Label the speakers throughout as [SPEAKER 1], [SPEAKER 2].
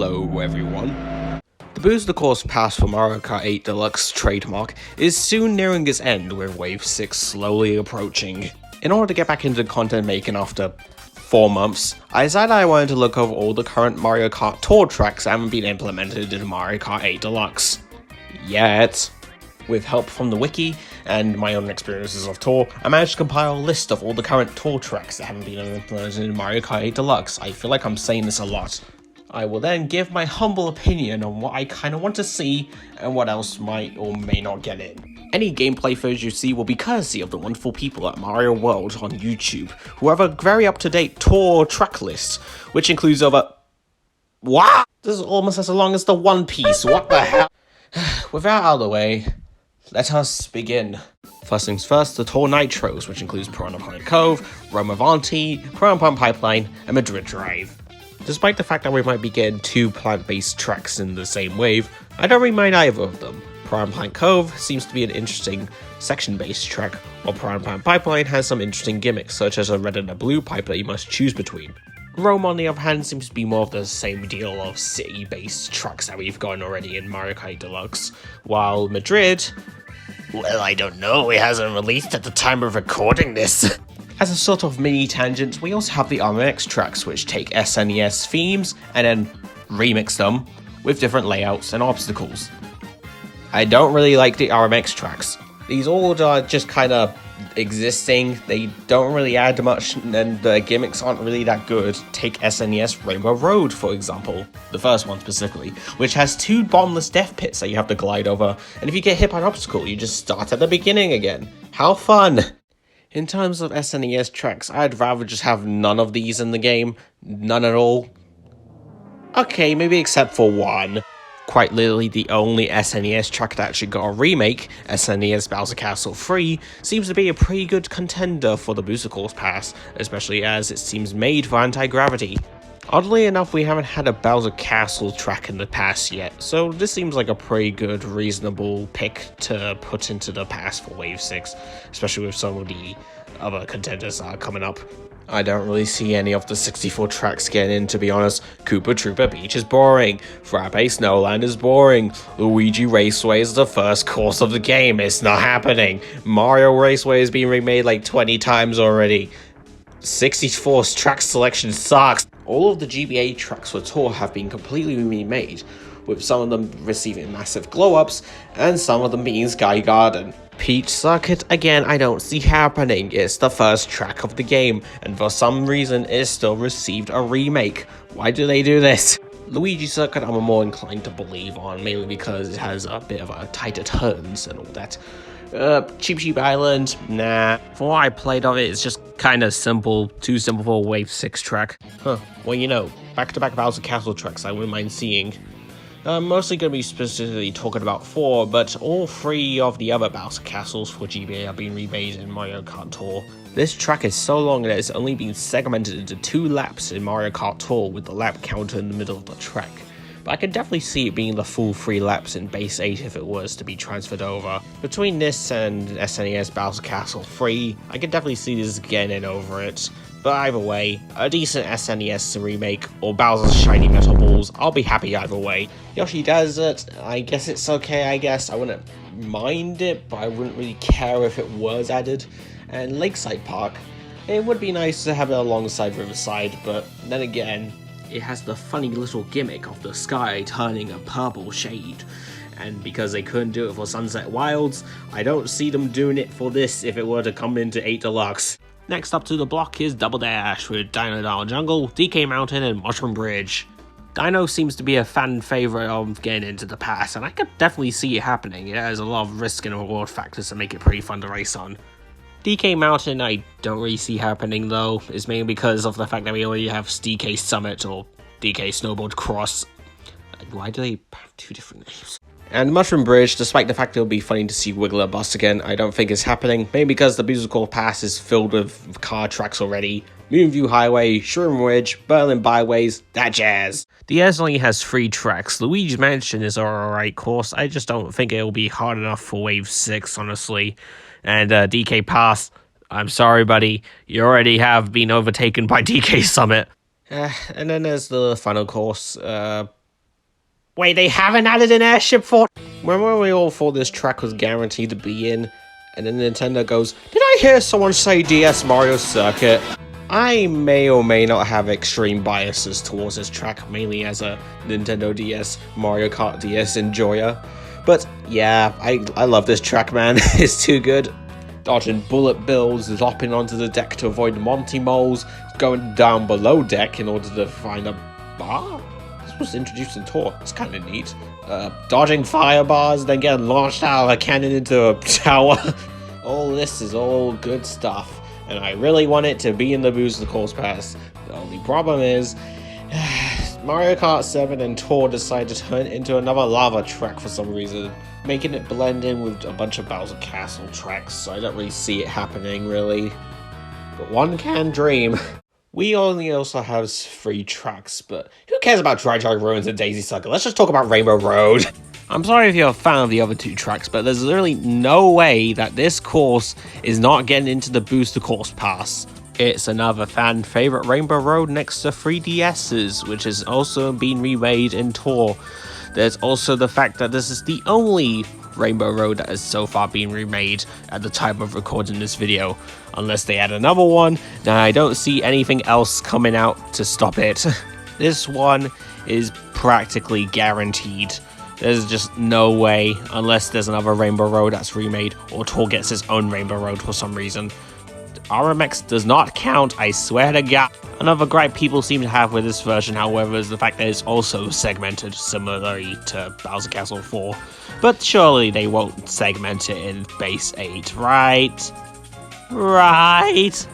[SPEAKER 1] Hello everyone. The Booster Course Pass for Mario Kart 8 Deluxe trademark is soon nearing its end, with Wave 6 slowly approaching. In order to get back into content making after 4 months, I decided I wanted to look over all the current Mario Kart Tour tracks that haven't been implemented in Mario Kart 8 Deluxe yet. With help from the wiki and my own experiences of Tour, I managed to compile a list of all the current Tour tracks that haven't been implemented in Mario Kart 8 Deluxe. I feel like I'm saying this a lot. I will then give my humble opinion on what I kind of want to see and what else might or may not get in. Any gameplay footage you see will be courtesy of the wonderful people at Mario World on YouTube, who have a very up-to-date Tour track list, which includes over... What? This is almost as long as the One Piece, what the hell? With that out of the way, let us begin. First things first, the Tour Nitros, which includes Piranha Cove, Rome Avanti, Piranha Pipeline, and Madrid Drive. Despite the fact that we might be getting 2 plant-based tracks in the same wave, I don't really mind either of them. Piranha Cove seems to be an interesting section-based track, while Piranha Pipeline has some interesting gimmicks, such as a red and a blue pipe that you must choose between. Rome, on the other hand, seems to be more of the same deal of city-based tracks that we've gotten already in Mario Kart Deluxe, while Madrid... well, I don't know, it hasn't released at the time of recording this. As a sort of mini tangent, we also have the RMX tracks, which take SNES themes and then remix them with different layouts and obstacles. I don't really like the RMX tracks. These all are just kind of existing, they don't really add much, and the gimmicks aren't really that good. Take SNES Rainbow Road, for example, the first one specifically, which has 2 bottomless death pits that you have to glide over, and if you get hit by an obstacle, you just start at the beginning again. How fun! In terms of SNES tracks, I'd rather just have none of these in the game. None at all. Okay, maybe except for one. Quite literally the only SNES track that actually got a remake, SNES Bowser Castle 3, seems to be a pretty good contender for the Booster Course Pass, especially as it seems made for anti-gravity. Oddly enough, we haven't had a Bowser Castle track in the past yet, so this seems like a pretty good, reasonable pick to put into the pass for Wave 6, especially with some of the other contenders that are coming up. I don't really see any of the 64 tracks getting in, to be honest. Koopa Troopa Beach is boring, Frappe Snowland is boring, Luigi Raceway is the first course of the game, it's not happening, Mario Raceway has been remade like 20 times already. 64's track selection sucks. All of the GBA tracks for Tour have been completely remade, with some of them receiving massive glow-ups, and some of them being Sky Garden. Peach Circuit, again, I don't see happening. It's the first track of the game, and for some reason, it still received a remake. Why do they do this? Luigi Circuit, I'm more inclined to believe on, mainly because it has a bit of a tighter turns and all that. Cheep Cheep Island, nah. From what I played of it, it's just kind of simple, too simple for a Wave 6 track. Well, you know, back-to-back Bowser Castle tracks I wouldn't mind seeing. I'm mostly going to be specifically talking about 4, but all 3 of the other Bowser Castles for GBA are being remade in Mario Kart Tour. This track is so long that it's only been segmented into 2 laps in Mario Kart Tour, with the lap counter in the middle of the track. But I could definitely see it being the full 3 laps in Base 8 if it was to be transferred over. Between this and SNES Bowser Castle 3, I could definitely see this getting over it. But either way, a decent SNES remake or Bowser's Shiny Metal Balls, I'll be happy either way. Yoshi Desert, I guess it's okay, I wouldn't mind it, but I wouldn't really care if it was added. And Lakeside Park, it would be nice to have it alongside Riverside, but then again, it has the funny little gimmick of the sky turning a purple shade. And because they couldn't do it for Sunset Wilds, I don't see them doing it for this if it were to come into 8 Deluxe. Next up to the block is Double Dash with Dino Doll Jungle, DK Mountain, and Mushroom Bridge. Dino seems to be a fan favorite of getting into the pass, and I could definitely see it happening. It has a lot of risk and reward factors to make it pretty fun to race on. DK Mountain I don't really see happening though, it's mainly because of the fact that we already have DK Summit or DK Snowboard Cross. Why do they have 2 different names? And Mushroom Bridge, despite the fact it would be funny to see Wiggler bust again, I don't think it's happening, mainly because the Booster Course Pass is filled with car tracks already. Moonview Highway, Shroom Ridge, Berlin Byways, that jazz. The S only has 3 tracks. Luigi's Mansion is an alright course, I just don't think it'll be hard enough for Wave 6, honestly. And DK Pass, I'm sorry buddy, you already have been overtaken by DK Summit. And then there's the final course, Wait, they haven't added an Airship for... Remember when we all thought this track was guaranteed to be in? And then Nintendo goes, did I hear someone say DS Mario Circuit? I may or may not have extreme biases towards this track, mainly as a Nintendo DS, Mario Kart DS enjoyer. But yeah, I love this track, man. It's too good. Dodging bullet bills, hopping onto the deck to avoid Monty moles, going down below deck in order to find a bar? This was introduced in Tour. It's kind of neat. Dodging fire bars, then getting launched out of a cannon into a tower. All this is all good stuff, and I really want it to be in the Booster Course Pass. The only problem is, Mario Kart 7 and Tour decided to turn it into another lava track for some reason, making it blend in with a bunch of Bowser Castle tracks, so I don't really see it happening, really. But one can dream. We only also have 3 tracks, but who cares about Dry Dry Ruins and Daisy Sucker? Let's just talk about Rainbow Road. I'm sorry if you're a fan of the other 2 tracks, but there's literally no way that this course is not getting into the Booster Course Pass. It's another fan favorite Rainbow Road next to 3DS's, which has also been remade in Tour. There's also the fact that this is the only Rainbow Road that has so far been remade at the time of recording this video. Unless they add another one, then I don't see anything else coming out to stop it. This one is practically guaranteed. There's just no way, unless there's another Rainbow Road that's remade, or Tour gets its own Rainbow Road for some reason. RMX does not count, I swear to God. Another gripe people seem to have with this version, however, is the fact that it's also segmented similarly to Bowser Castle 4. But surely they won't segment it in Base 8, right? Right?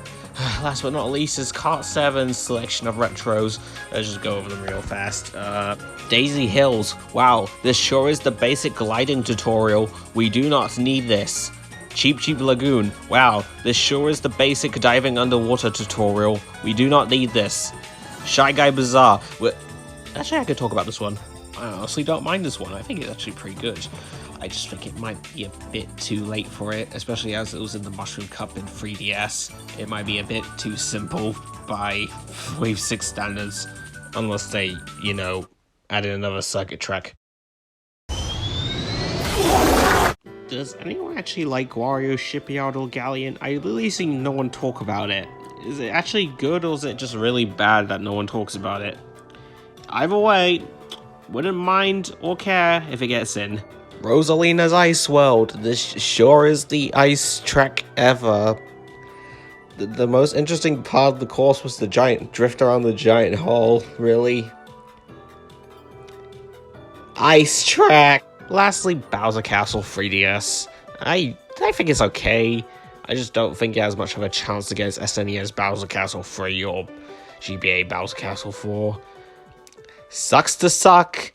[SPEAKER 1] Last but not least is Kart 7's selection of retros. Let's just go over them real fast. Daisy Hills. Wow, this sure is the basic gliding tutorial. We do not need this. Cheap Cheap Lagoon. Wow, this sure is the basic diving underwater tutorial. We do not need this. Shy Guy Bazaar. Actually, I could talk about this one. I honestly don't mind this one. I think it's actually pretty good. I just think it might be a bit too late for it, especially as it was in the Mushroom Cup in 3DS. It might be a bit too simple by Wave 6 standards, unless they, you know, added another circuit track. Does anyone actually like Wario Shipyard or Galleon? I literally see no one talk about it. Is it actually good, or is it just really bad that no one talks about it? Either way, wouldn't mind or care if it gets in. Rosalina's Ice World. This sure is the ice track ever. The most interesting part of the course was the giant drift around the giant hole, really. Ice track! Lastly, Bowser Castle 3DS. I think it's okay. I just don't think it has much of a chance against SNES Bowser Castle 3 or GBA Bowser Castle 4. Sucks to suck.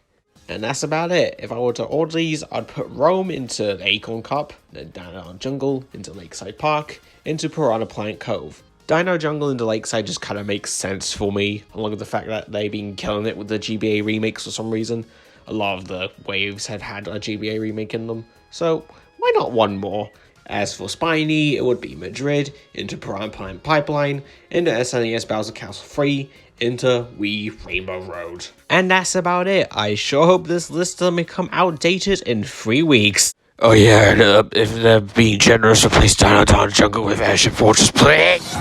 [SPEAKER 1] And that's about it. If I were to order these, I'd put Rome into the Acorn Cup, then Dino Jungle into Lakeside Park, into Piranha Plant Cove. Dino Jungle into Lakeside just kind of makes sense for me, along with the fact that they've been killing it with the GBA remakes for some reason. A lot of the waves had a GBA remake in them, so why not one more? As for Spongy, it would be Madrid, into Piranha Plant Pipeline, into SNES Bowser Castle 3, into Wii Rainbow Road. And that's about it. I sure hope this list doesn't become outdated in 3 weeks. Oh yeah, and if they're being generous, replace Dino Jungle with Airship Fortress, please!